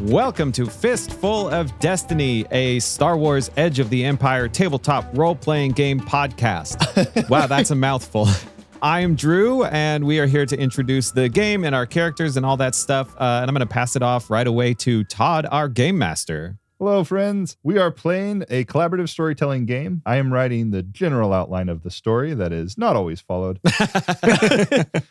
Welcome to Fistful of Destiny, a Star Wars Edge of the Empire tabletop role-playing game podcast. Wow, that's a mouthful. I am Drew, and we are here to introduce the game and our characters and all that stuff. And I'm going to pass it off right away to Todd, our game master. Hello, friends. We are playing a collaborative storytelling game. I am writing the general outline of the story that is not always followed.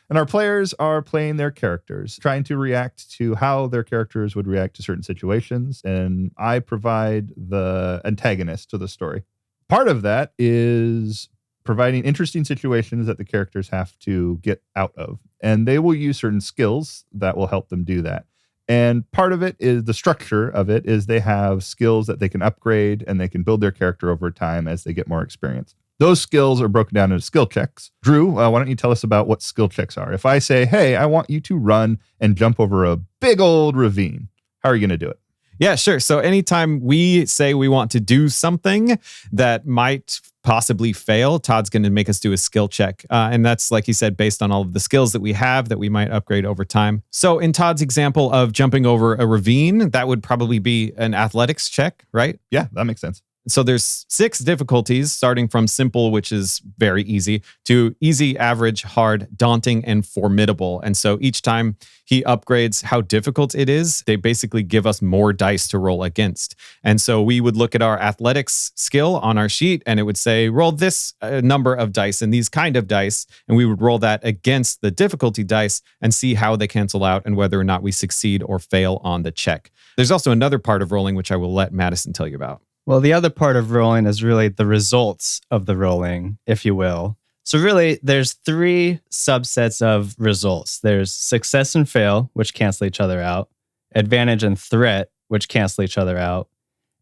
And our players are playing their characters, trying to react to how their characters would react to certain situations. And I provide the antagonist to the story. Part of that is providing interesting situations that the characters have to get out of. And they will use certain skills that will help them do that. And part of it is the structure of it is they have skills that they can upgrade and they can build their character over time as they get more experience. Those skills are broken down into skill checks. Drew, why don't you tell us about what skill checks are? If I say, hey, I want you to run and jump over a big old ravine, how are you going to do it? Yeah, sure. So anytime we say we want to do something that might possibly fail, Todd's going to make us do a skill check. And that's, like he said, based on all of the skills that we have that we might upgrade over time. So in Todd's example of jumping over a ravine, that would probably be an athletics check, right? Yeah, that makes sense. So there's 6 difficulties, starting from simple, which is very easy, to easy, average, hard, daunting, and formidable. And so each time he upgrades how difficult it is, they basically give us more dice to roll against. And so we would look at our athletics skill on our sheet, and it would say, roll this number of dice and these kind of dice. And we would roll that against the difficulty dice and see how they cancel out and whether or not we succeed or fail on the check. There's also another part of rolling, which I will let Madison tell you about. Well, the other part of rolling is really the results of the rolling, if you will. So really, there's 3 subsets of results. There's success and fail, which cancel each other out. Advantage and threat, which cancel each other out.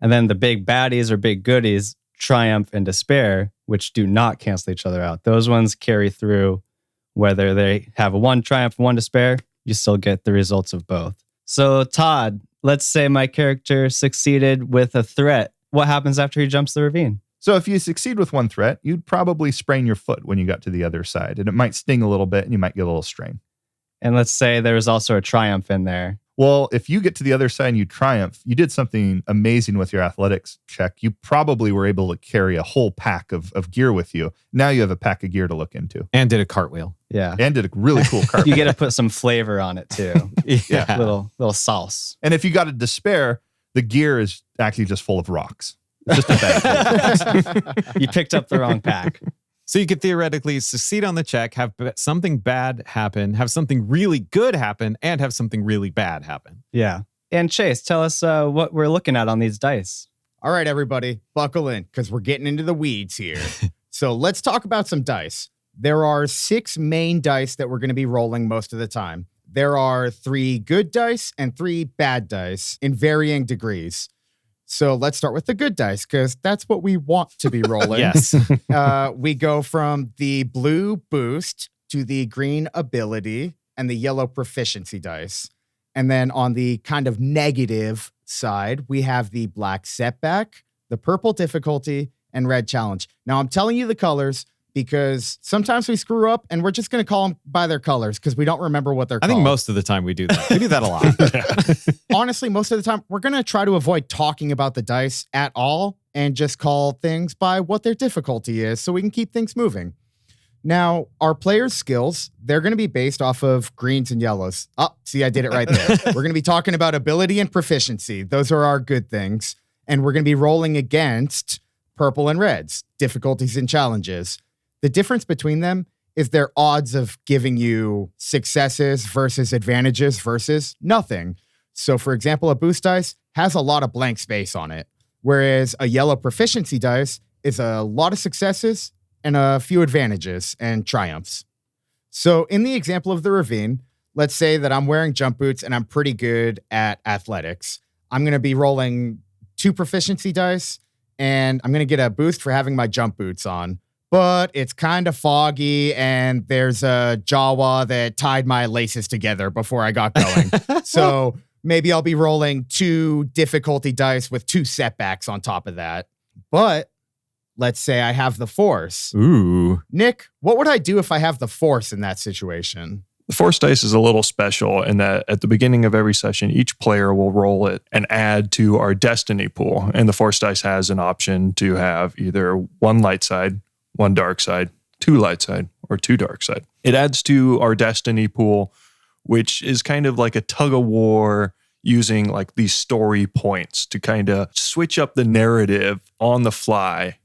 And then the big baddies or big goodies, triumph and despair, which do not cancel each other out. Those ones carry through whether they have a 1 triumph and 1 despair, you still get the results of both. So Todd, let's say my character succeeded with a threat. What happens after he jumps the ravine? So if you succeed with 1 threat, you'd probably sprain your foot when you got to the other side, and it might sting a little bit and you might get a little strain. And let's say there was also a triumph in there. Well, if you get to the other side and you triumph, you did something amazing with your athletics check. You probably were able to carry a whole pack of gear with you. Now you have a pack of gear to look into. And did a cartwheel. Yeah. And did a really cool cartwheel. You get to put some flavor on it too. Yeah. Little sauce. And if you got a despair, the gear is actually just full of rocks. It's just a bag full of rocks. You picked up the wrong pack. So you could theoretically succeed on the check, have something bad happen, have something really good happen, and have something really bad happen. Yeah. And Chase, tell us what we're looking at on these dice. All right, everybody, buckle in because we're getting into the weeds here. So let's talk about some dice. There are 6 main dice that we're going to be rolling most of the time. There are 3 good dice and 3 bad dice in varying degrees. So let's start with the good dice because that's what we want to be rolling. Yes. We go from the blue boost to the green ability and the yellow proficiency dice. And then on the kind of negative side, we have the black setback, the purple difficulty, and red challenge. Now, I'm telling you the colors because sometimes we screw up and we're just going to call them by their colors because we don't remember what they're called. I think most of the time we do that. We do that a lot. Honestly, most of the time, we're going to try to avoid talking about the dice at all and just call things by what their difficulty is so we can keep things moving. Now, our players' skills, they're going to be based off of greens and yellows. Oh, see, I did it right there. We're going to be talking about ability and proficiency. Those are our good things. And we're going to be rolling against purple and reds, difficulties and challenges. The difference between them is their odds of giving you successes versus advantages versus nothing. So, for example, a boost dice has a lot of blank space on it, whereas a yellow proficiency dice is a lot of successes and a few advantages and triumphs. So, in the example of the ravine, let's say that I'm wearing jump boots and I'm pretty good at athletics. I'm going to be rolling 2 proficiency dice, and I'm going to get a boost for having my jump boots on. But it's kind of foggy, and there's a Jawa that tied my laces together before I got going. So maybe I'll be rolling 2 difficulty dice with 2 setbacks on top of that. But let's say I have the Force. Ooh. Nick, what would I do if I have the Force in that situation? The Force dice is a little special in that at the beginning of every session, each player will roll it and add to our Destiny pool. And the Force dice has an option to have either one light side, one dark side, two light side, or two dark side. It adds to our Destiny pool, which is kind of like a tug of war using like these story points to kind of switch up the narrative on the fly.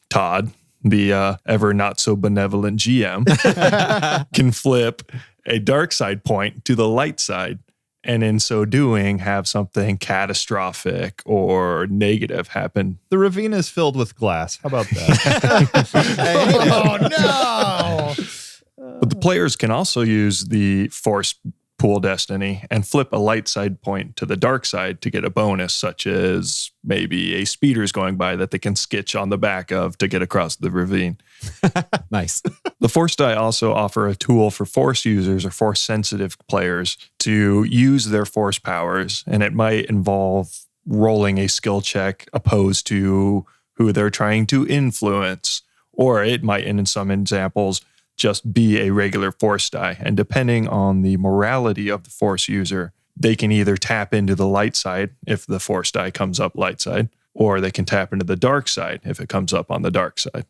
Todd, the ever not so benevolent GM, can flip a dark side point to the light side, and in so doing have something catastrophic or negative happen. The ravine is filled with glass. How about that? Oh, no. But the players can also use the Force pool Destiny and flip a light side point to the dark side to get a bonus, such as maybe a speeder's going by that they can skitch on the back of to get across the ravine. Nice. The Force die also offer a tool for Force users or Force sensitive players to use their Force powers, and it might involve rolling a skill check opposed to who they're trying to influence, or it might, in some examples, just be a regular Force die. And depending on the morality of the Force user, they can either tap into the light side if the Force die comes up light side, or they can tap into the dark side if it comes up on the dark side.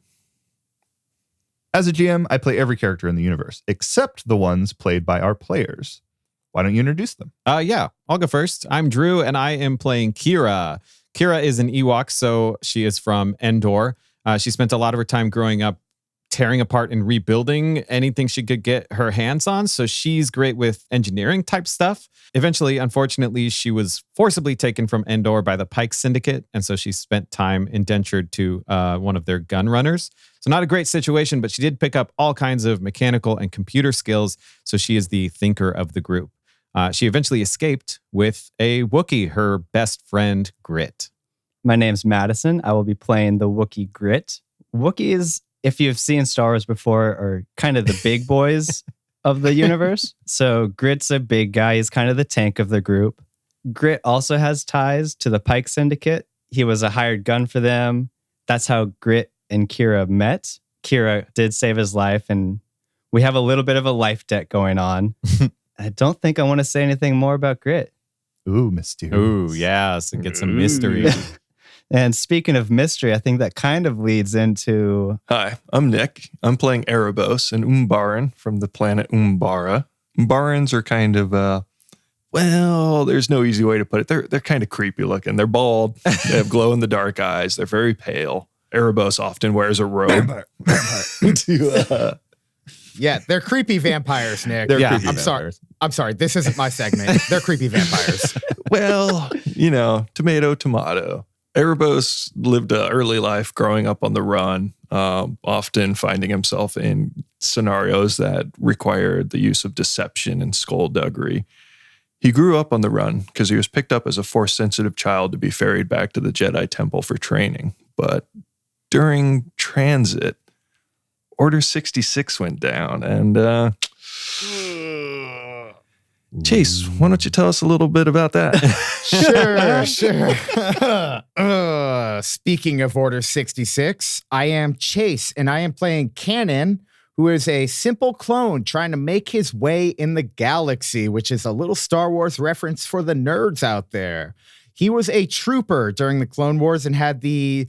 As a GM, I play every character in the universe, except the ones played by our players. Why don't you introduce them? Yeah, I'll go first. I'm Drew, and I am playing Kiera. Kiera is an Ewok, so she is from Endor. She spent a lot of her time growing up tearing apart and rebuilding anything she could get her hands on. So she's great with engineering type stuff. Eventually, unfortunately, she was forcibly taken from Endor by the Pike Syndicate. And so she spent time indentured to one of their gun runners. So not a great situation, but she did pick up all kinds of mechanical and computer skills. So she is the thinker of the group. She eventually escaped with a Wookiee, her best friend, Grit. My name's Madison. I will be playing the Wookiee Grit. Wookiees, if you've seen Star Wars before, are kind of the big boys of the universe. So Grit's a big guy. He's kind of the tank of the group. Grit also has ties to the Pike Syndicate. He was a hired gun for them. That's how Grit and Kiera met. Kiera did save his life, and we have a little bit of a life debt going on. I don't think I want to say anything more about Grit. Ooh, mysterious. Ooh, yeah, so get some mystery. And speaking of mystery, I think that kind of leads into... Hi, I'm Nick. I'm playing Erebos, an Umbaran from the planet Umbara. Umbarans are kind of, well, there's no easy way to put it. They're kind of creepy looking. They're bald. They have glow-in-the-dark eyes. They're very pale. Erebos often wears a robe. Yeah, they're creepy vampires, Nick. They're Yeah, creepy I'm vampires. sorry. I'm sorry. This isn't my segment. They're creepy vampires. Well, tomato, tomato. Erebos lived an early life growing up on the run, often finding himself in scenarios that required the use of deception and skullduggery. He grew up on the run because he was picked up as a Force-sensitive child to be ferried back to the Jedi Temple for training. But during transit, Order 66 went down, and Chase, why don't you tell us a little bit about that? Sure. Speaking of Order 66, I am Chase, and I am playing Cannon, who is a simple clone trying to make his way in the galaxy, which is a little Star Wars reference for the nerds out there. He was a trooper during the Clone Wars and had the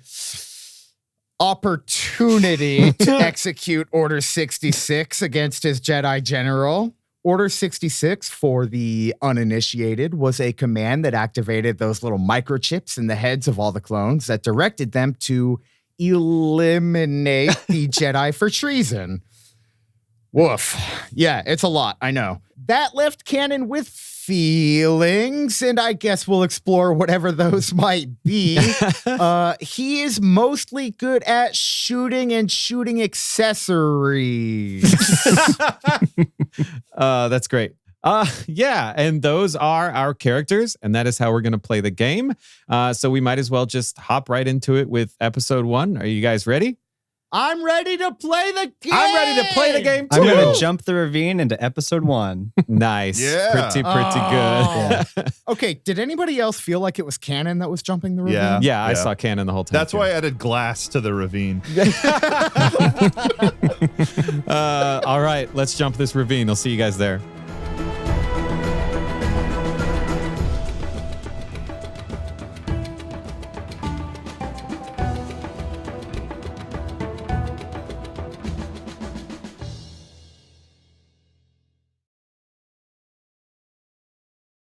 opportunity to execute Order 66 against his Jedi general. Order 66, for the uninitiated, was a command that activated those little microchips in the heads of all the clones that directed them to eliminate the Jedi for treason. Woof. Yeah, it's a lot, I know. That left Cannon with feelings, and I guess we'll explore whatever those might be. He is mostly good at shooting and shooting accessories. That's great. Yeah, and those are our characters, and that is how we're going to play the game. So we might as well just hop right into it with episode 1. Are you guys ready? I'm ready to play the game. I'm ready to play the game too. I'm going to jump the ravine into episode 1. Nice. Yeah. Pretty good. Okay, did anybody else feel like it was Cannon that was jumping the ravine? Yeah. Yeah, I saw Cannon the whole time. That's why I added glass to the ravine. All right, let's jump this ravine. I'll see you guys there.